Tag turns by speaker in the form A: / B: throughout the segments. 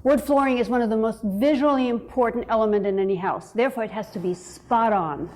A: Wood flooring is one of the most visually important elements in any house. Therefore, it has to be spot on.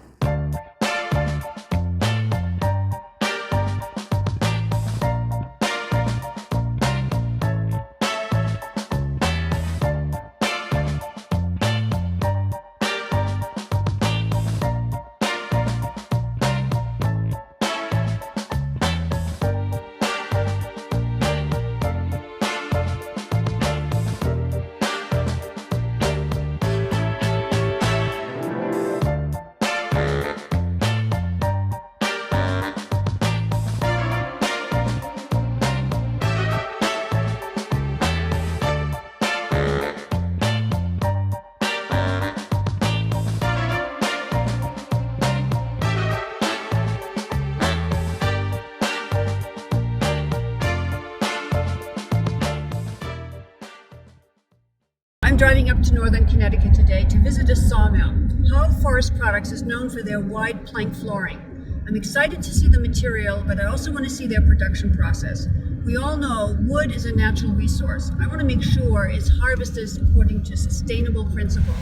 A: I'm driving up to northern Connecticut today to visit a sawmill. Hull Forest Products is known for their wide plank flooring. I'm excited to see the material, but I also want to see their production process. We all know wood is a natural resource. I want to make sure it's harvested according to sustainable principles.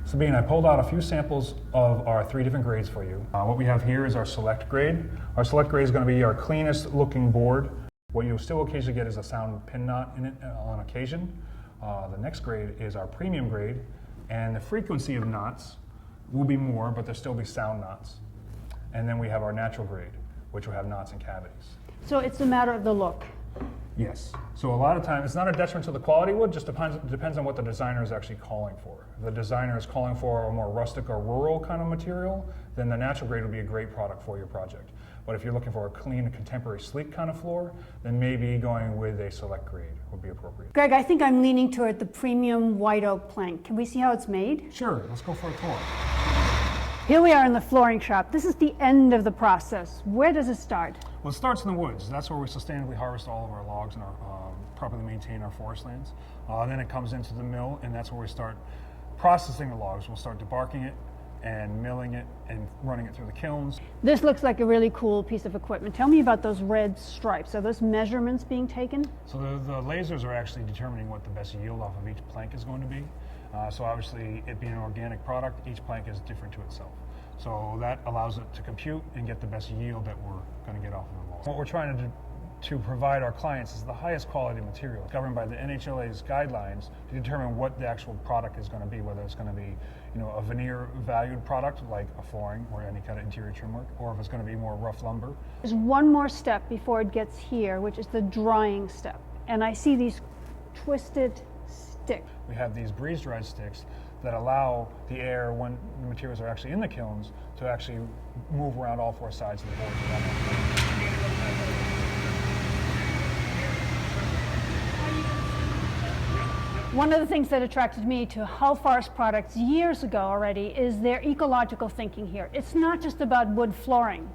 B: Sabine, I pulled out a few samples of our 3 different grades for you. What we have here is our select grade. Our select grade is going to be our cleanest looking board. What you'll still occasionally get is a sound pin knot in it on occasion. The next grade is our premium grade, and the frequency of knots will be more, but there'll still be sound knots. And then we have our natural grade, which will have knots and cavities.
A: So it's a matter of the look.
B: Yes. So a lot of times, it's not a detriment to the quality of wood, just depends on what the designer is actually calling for. If the designer is calling for a more rustic or rural kind of material, then the natural grade would be a great product for your project. But if you're looking for a clean, contemporary, sleek kind of floor, then maybe going with a select grade would be appropriate.
A: Greg, I think I'm leaning toward the premium white oak plank. Can we see how it's made?
B: Sure, let's go for a tour.
A: Here we are in the flooring shop. This is the end of the process. Where does it start?
B: Well, it starts in the woods. That's where we sustainably harvest all of our logs and properly maintain our forest lands. Then it comes into the mill, and that's where we start processing the logs. We'll start debarking it and milling it and running it through the kilns.
A: This looks like a really cool piece of equipment. Tell me about those red stripes. Are those measurements being taken?
B: So the lasers are actually determining what the best yield off of each plank is going to be. So obviously, it being an organic product, each plank is different to itself. So that allows it to compute and get the best yield that we're going to get off of the wall. What we're trying to do to provide our clients is the highest quality material, governed by the NHLA's guidelines to determine what the actual product is going to be, whether it's going to be, a veneer valued product like a flooring or any kind of interior trim work, or if it's going to be more rough lumber.
A: There's one more step before it gets here, which is the drying step. And I see these twisted sticks.
B: We have these breeze dried sticks that allow the air, when the materials are actually in the kilns, to actually move around all 4 sides of the board.
A: One of the things that attracted me to Hull Forest Products years ago already is their ecological thinking here. It's not just about wood flooring.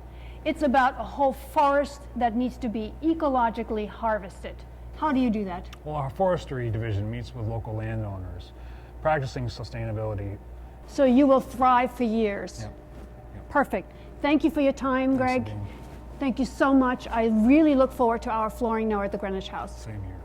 A: It's about a whole forest that needs to be ecologically harvested. How do you do that?
B: Well, our forestry division meets with local landowners, practicing sustainability.
A: So you will thrive for years.
B: Yep.
A: Perfect. Thank you for your time, Greg.
B: Sabine.
A: Thank you so much. I really look forward to our flooring now at the Greenwich house.
B: Same here.